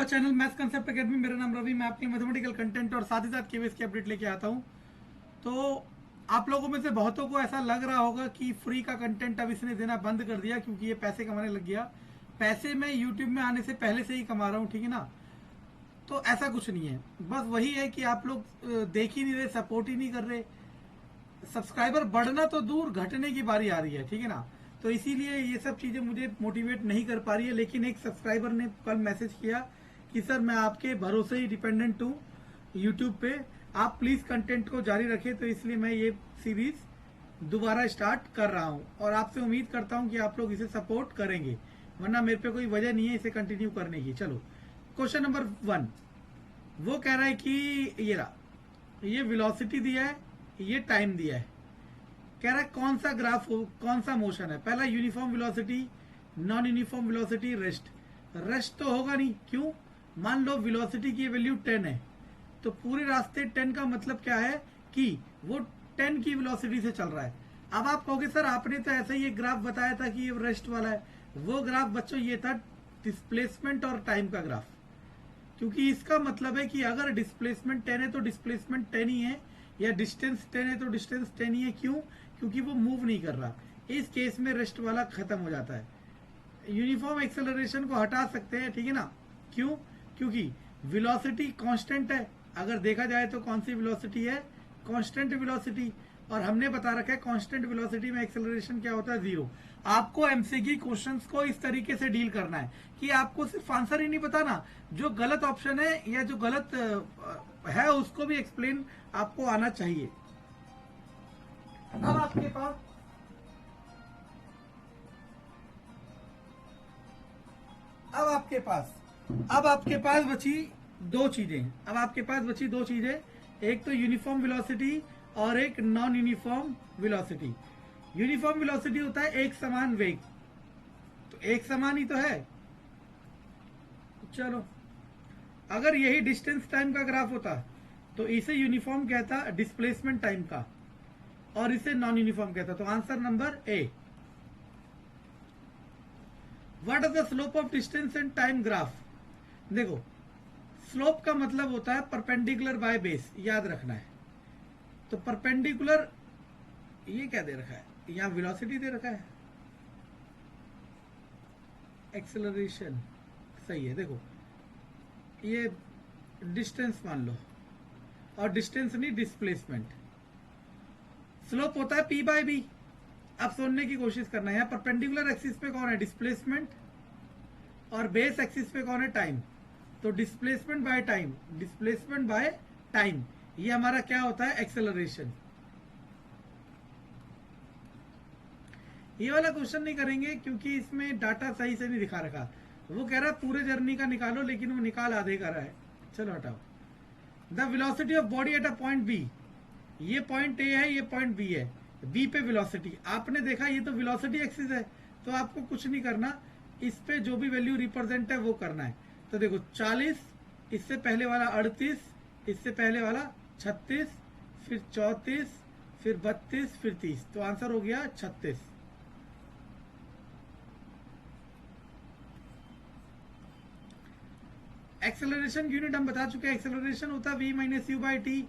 Channel maths concept academy. मेरा नाम रवि, मैं आपके मैथमेटिकल कंटेंट और साथ ही साथ केवीएस की अपडेट लेके आता हूँ। तो आप लोगों में से बहुतों को ऐसा लग रहा होगा कि फ्री का कंटेंट अब इसने देना बंद कर दिया क्योंकि ये पैसे कमाने लग गया। पैसे मैं यूट्यूब में आने से पहले से ही कमा रहा हूँ, ठीक है ना। तो ऐसा कुछ नहीं है, बस वही है कि आप लोग देख ही नहीं रहे, सपोर्ट ही नहीं कर रहे। सब्सक्राइबर बढ़ना तो दूर, घटने की बारी आ रही है, ठीक है ना। तो इसीलिए ये सब चीज़ें मुझे मोटिवेट नहीं कर पा रही है। लेकिन एक सब्सक्राइबर ने कल मैसेज किया कि सर मैं आपके भरोसे ही डिपेंडेंट हूँ यूट्यूब पे, आप प्लीज़ कंटेंट को जारी रखें। तो इसलिए मैं ये सीरीज़ दोबारा स्टार्ट कर रहा हूँ और आपसे उम्मीद करता हूँ कि आप लोग इसे सपोर्ट करेंगे, वरना मेरे पे कोई वजह नहीं है इसे कंटिन्यू करने की। चलो, क्वेश्चन नंबर 1 वो कह रहा है कि ये रहा, ये वेलोसिटी दिया है, ये टाइम दिया है। कह रहा है कौन सा ग्राफ हो, कौन सा मोशन है। पहला uniform velocity, non uniform velocity, rest. Rest तो होगा नहीं, क्यों? मान लो वेलोसिटी की वैल्यू 10 है, तो पूरे रास्ते 10 का मतलब क्या है कि वो 10 की वेलोसिटी से चल रहा है। अब आप कहोगे सर आपने तो ऐसा ही एक ग्राफ बताया था कि ये रेस्ट वाला है। वो ग्राफ बच्चों ये था डिस्प्लेसमेंट और टाइम का ग्राफ, क्योंकि इसका मतलब है कि अगर डिस्प्लेसमेंट 10 है तो डिस्प्लेसमेंट 10 ही है, या डिस्टेंस 10 है तो डिस्टेंस 10 ही है। क्यों? क्योंकि वो मूव नहीं कर रहा। इस केस में रेस्ट वाला खत्म हो जाता है। यूनिफॉर्म एक्सेलरेशन को हटा सकते हैं, ठीक है ना। क्यों? क्योंकि वेलोसिटी कांस्टेंट है। अगर देखा जाए तो कौन सी वेलोसिटी है? Constant velocity. और हमने बता रखा है कांस्टेंट वेलोसिटी में एक्सेलरेशन क्या होता है? 0। आपको एमसीक्यू क्वेश्चंस को इस तरीके से डील करना है कि आपको सिर्फ आंसर ही नहीं बताना, जो गलत ऑप्शन है या जो गलत है उसको भी एक्सप्लेन आपको आना चाहिए। अब आपके पास बची दो चीजें। एक तो यूनिफॉर्म वेलोसिटी और एक non uniform velocity. Uniform velocity होता है एक समान वेग, तो एक समान ही तो है। चलो, अगर यही डिस्टेंस टाइम का ग्राफ होता तो इसे यूनिफॉर्म कहता डिस्प्लेसमेंट टाइम का, और इसे नॉन यूनिफॉर्म कहता। तो answer number A. What is the slope of distance and time graph? देखो, स्लोप का मतलब होता है परपेंडिकुलर बाय बेस, याद रखना है। तो परपेंडिकुलर, ये क्या दे रखा है? यहां वेलोसिटी दे रखा है, एक्सेलरेशन सही है। देखो, ये डिस्टेंस मान लो, और डिस्टेंस नहीं डिस्प्लेसमेंट। स्लोप होता है पी बाय बी। अब सुनने की कोशिश करना है, यहाँ परपेंडिकुलर एक्सिस पे कौन है? डिस्प्लेसमेंट, और बेस एक्सिस पे कौन है? टाइम। तो डिस्प्लेसमेंट बाय टाइम, ये हमारा क्या होता है? एक्सेलरेशन। ये वाला क्वेश्चन नहीं करेंगे क्योंकि इसमें डाटा सही से नहीं दिखा रखा। वो कह रहा है पूरे जर्नी का निकालो, लेकिन वो निकाल आधे का रहा है। चलो हटाओ। The velocity of body at a point B, ये पॉइंट ए है, ये पॉइंट बी है। बी पे वेलोसिटी आपने देखा, ये तो वेलोसिटी एक्सिस है, तो आपको कुछ नहीं करना, इस पे जो भी वैल्यू रिप्रेजेंट है वो करना है। तो देखो 40, इससे पहले वाला 38, इससे पहले वाला 36, फिर 34, फिर 32, फिर 30। तो आंसर हो गया 36। एक्सेलरेशन यूनिट हम बता चुके हैं, एक्सेलरेशन होता है v minus you by T.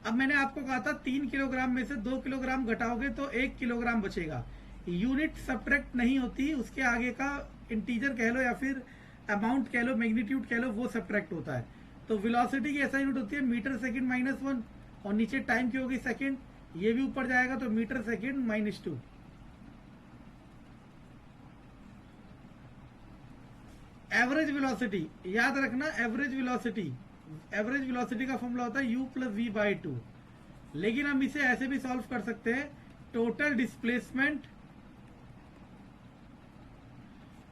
अब मैंने आपको कहा था 3 किलोग्राम में से 2 किलोग्राम घटाओगे तो 1 किलोग्राम बचेगा। यूनिट सब्ट्रैक्ट नहीं होती, उसके आगे का इंटीजर कह लो या फिर अमाउंट कह लो, मैग्नीट्यूड कह लो, वो सब्ट्रैक्ट होता है। तो वेलोसिटी की ऐसा यूनिट होती है मीटर सेकंड माइनस 1, और नीचे टाइम की होगी सेकंड, ये भी ऊपर जाएगा तो metre second minus 2। Average velocity याद रखना, एवरेज वेलोसिटी का फॉर्मूला होता है u प्लस वी बाई 2। लेकिन हम इसे ऐसे भी सॉल्व कर सकते हैं, total displacement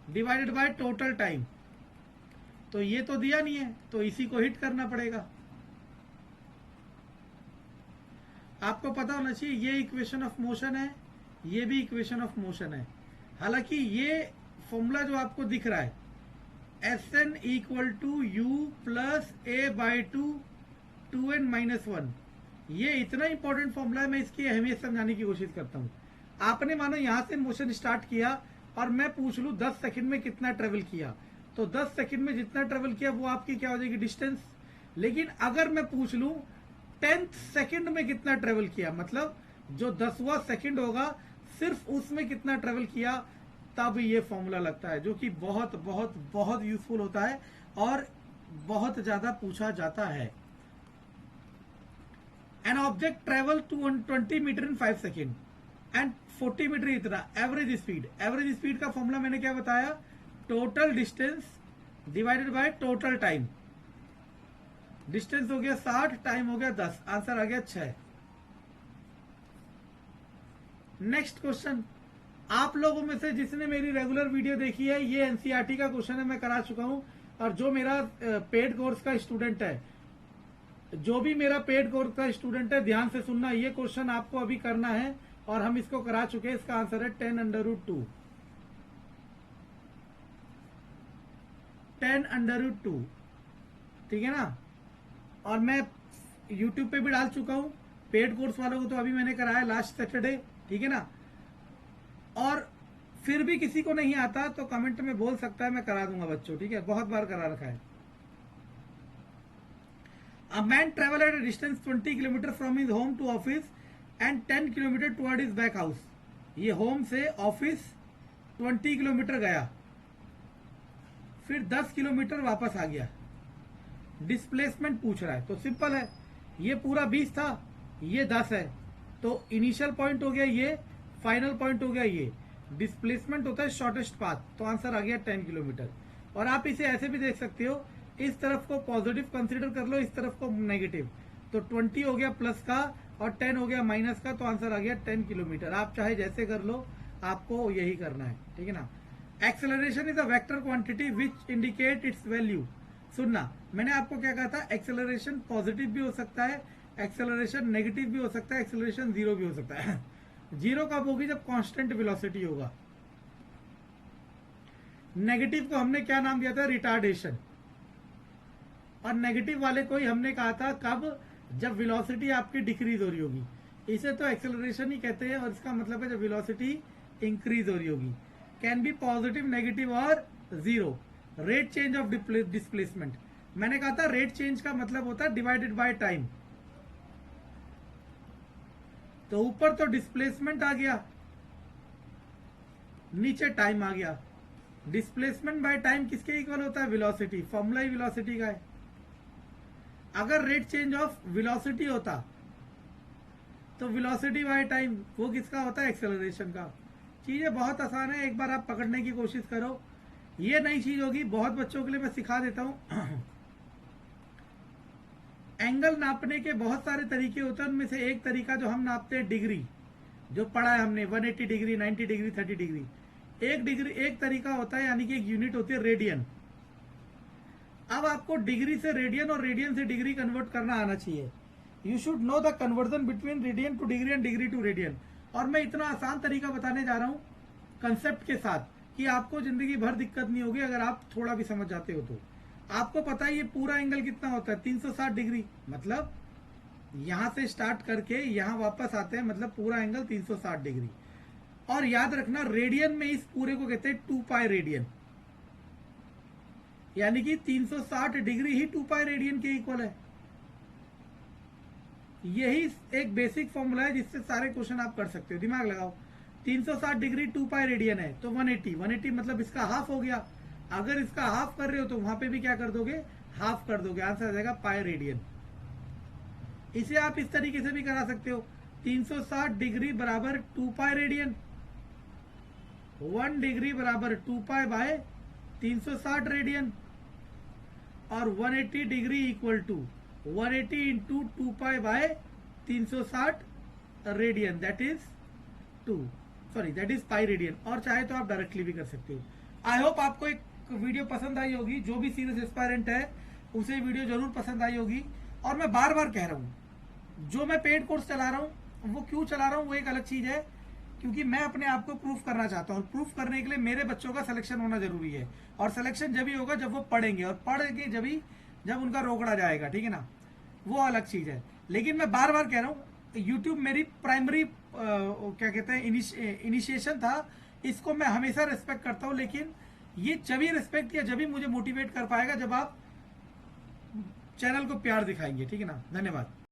divided by total time. तो ये तो दिया नहीं है, तो इसी को हिट करना पड़ेगा। आपको पता होना चाहिए ये इक्वेशन ऑफ मोशन है, ये भी इक्वेशन ऑफ मोशन है। हालांकि ये फॉर्मूला जो आपको दिख रहा है Sn equal to u plus a by 2n minus 1, ये इतना इंपॉर्टेंट फॉर्मूला है, मैं इसकी अहमियत समझाने की कोशिश करता हूँ। आपने मानो यहां से मोशन स्टार्ट किया और मैं पूछ लूं 10 सेकंड में कितना ट्रेवल किया, तो 10 सेकंड में जितना ट्रेवल किया वो आपकी क्या हो जाएगी डिस्टेंस। लेकिन अगर मैं पूछ लूं 10th सेकंड में कितना ट्रेवल किया, मतलब जो 10वां सेकंड होगा सिर्फ उसमें कितना ट्रेवल किया, तब ये फॉर्मूला लगता है, जो कि बहुत बहुत बहुत यूजफुल होता है और बहुत ज्यादा पूछा जाता है। An object travel 20 metre in 5 second and 40 metre इतना एवरेज स्पीड। एवरेज स्पीड का फॉर्मूला मैंने क्या बताया, total distance divided by total time. Distance हो गया 60, टाइम हो गया 10, आंसर आ गया 6। नेक्स्ट क्वेश्चन, आप लोगों में से जिसने मेरी रेगुलर वीडियो देखी है, ये एनसीईआरटी का क्वेश्चन है, मैं करा चुका हूं। और जो मेरा पेड कोर्स का स्टूडेंट है, जो भी मेरा पेड कोर्स का स्टूडेंट है, ध्यान से सुनना, ये क्वेश्चन आपको अभी करना है और हम इसको करा चुके हैं। इसका आंसर है 10√2, 10√2, ठीक है ना। और मैं YouTube पे भी डाल चुका हूं, पेड कोर्स वालों को तो अभी मैंने कराया लास्ट सैटरडे, ठीक है ना। और फिर भी किसी को नहीं आता तो कमेंट में बोल सकता है, मैं करा दूंगा बच्चों, ठीक है, बहुत बार करा रखा है। A man traveled at a distance 20 kilometre from his home to office and 10 kilometre toward his back house. ये होम से ऑफिस 20 किलोमीटर गया, फिर 10 किलोमीटर वापस आ गया। डिस्प्लेसमेंट पूछ रहा है, तो सिंपल है, ये पूरा 20 था, ये 10 है, तो इनिशियल पॉइंट हो गया ये, फाइनल पॉइंट हो गया ये। डिस्प्लेसमेंट होता है शॉर्टेस्ट पाथ, तो आंसर आ गया 10 किलोमीटर। और आप इसे ऐसे भी देख सकते हो, इस तरफ को पॉजिटिव कंसीडर कर लो, इस तरफ को नेगेटिव, तो 20 हो गया प्लस का और 10 हो गया माइनस का, तो आंसर आ गया 10 किलोमीटर। आप चाहे जैसे कर लो, आपको यही करना है, ठीक है ना। Acceleration is a vector quantity which indicate it's value. सुनना, मैंने आपको क्या कहा था, एक्सेलरेशन पॉजिटिव भी हो सकता है, एक्सेलरेशन नेगेटिव भी हो सकता है, एक्सेलरेशन जीरो भी हो सकता है। जीरो कब होगी, जब कांस्टेंट वेलोसिटी होगा। नेगेटिव को हमने क्या नाम दिया था, रिटार्डेशन। और नेगेटिव वाले को ही हमने कहा था कब, जब वेलोसिटी आपकी डिक्रीज हो रही होगी। इसे तो एक्सेलरेशन ही कहते हैं, और इसका मतलब है जब वेलोसिटी इंक्रीज हो रही होगी। कैन बी पॉजिटिव, नेगेटिव और zero. Rate change of displacement, मैंने कहा था रेट चेंज का मतलब होता है डिवाइडेड बाय टाइम। तो ऊपर तो डिस्प्लेसमेंट आ गया, नीचे टाइम आ गया। डिस्प्लेसमेंट बाय टाइम किसके इक्वल होता है, वेलोसिटी। फॉर्मूला ही वेलोसिटी का है। अगर रेट चेंज ऑफ वेलोसिटी होता तो वेलोसिटी बाय टाइम वो किसका होता है, एक्सेलरेशन का। चीजें बहुत आसान है, एक बार आप पकड़ने की कोशिश करो। ये नई चीज होगी, बहुत बच्चों के लिए मैं सिखा देता हूं। एंगल नापने के बहुत सारे तरीके होते हैं, उनमें से एक तरीका जो हम नापते हैं डिग्री, जो पढ़ा है हमने 180 डिग्री, 90 डिग्री, 30 डिग्री। एक तरीका होता है, यानी कि एक यूनिट होती है रेडियन। अब आपको डिग्री से रेडियन और रेडियन से डिग्री कन्वर्ट करना आना चाहिए। You should know the conversion between radian to degree and degree to radian. और मैं इतना आसान तरीका बताने जा रहा हूं कंसेप्ट के साथ कि आपको जिंदगी भर दिक्कत नहीं होगी अगर आप थोड़ा भी समझ जाते हो तो। आपको पता है ये पूरा एंगल कितना होता है, 360 डिग्री। मतलब यहां से स्टार्ट करके यहां वापस आते हैं, मतलब पूरा एंगल 360 डिग्री। और याद रखना, रेडियन में इस पूरे को कहते हैं 2 पाई रेडियन, यानी कि 360 डिग्री ही 2 पाई रेडियन के इक्वल है। यही एक बेसिक फॉर्मूला है जिससे सारे क्वेश्चन आप कर सकते हो। दिमाग लगाओ, 360 डिग्री 2 पाई रेडियन है, तो 180 मतलब इसका हाफ हो गया। अगर इसका हाफ कर रहे हो तो वहां पे भी क्या कर दोगे, हाफ कर दोगे, आंसर आ जाएगा पाई रेडियन। इसे आप इस तरीके से भी करा सकते हो, 360 डिग्री बराबर 2 पाई रेडियन, 1 डिग्री बराबर 2 पाई बाय 360 रेडियन, और 180 degree equal to 180 into 2 pi by 360 radian, that is pi radian. और चाहे तो आप डायरेक्टली भी कर सकते हो। आई होप आपको एक वीडियो पसंद आई होगी। जो भी सीरियस एस्पायरेंट है उसे वीडियो जरूर पसंद आई होगी। और मैं बार बार कह रहा हूं, जो मैं पेड कोर्स चला रहा हूं वो क्यों चला रहा हूं वो एक अलग चीज है, क्योंकि मैं अपने आप को प्रूफ करना चाहता हूं। प्रूफ करने के लिए मेरे बच्चों का सिलेक्शन होना जरूरी है, और सिलेक्शन जब ही होगा जब वो पढ़ेंगे, और पढ़ेंगे जब उनका रोकड़ा जाएगा, ठीक है ना, वो अलग चीज है। लेकिन मैं बार बार कह रहा हूं, यूट्यूब मेरी प्राइमरी क्या कहते हैं इनिशिएशन था, इसको मैं हमेशा रिस्पेक्ट करता हूं। लेकिन ये जब ही रिस्पेक्ट या जब ही मुझे मोटिवेट कर पाएगा जब आप चैनल को प्यार दिखाएंगे, ठीक है ना। धन्यवाद।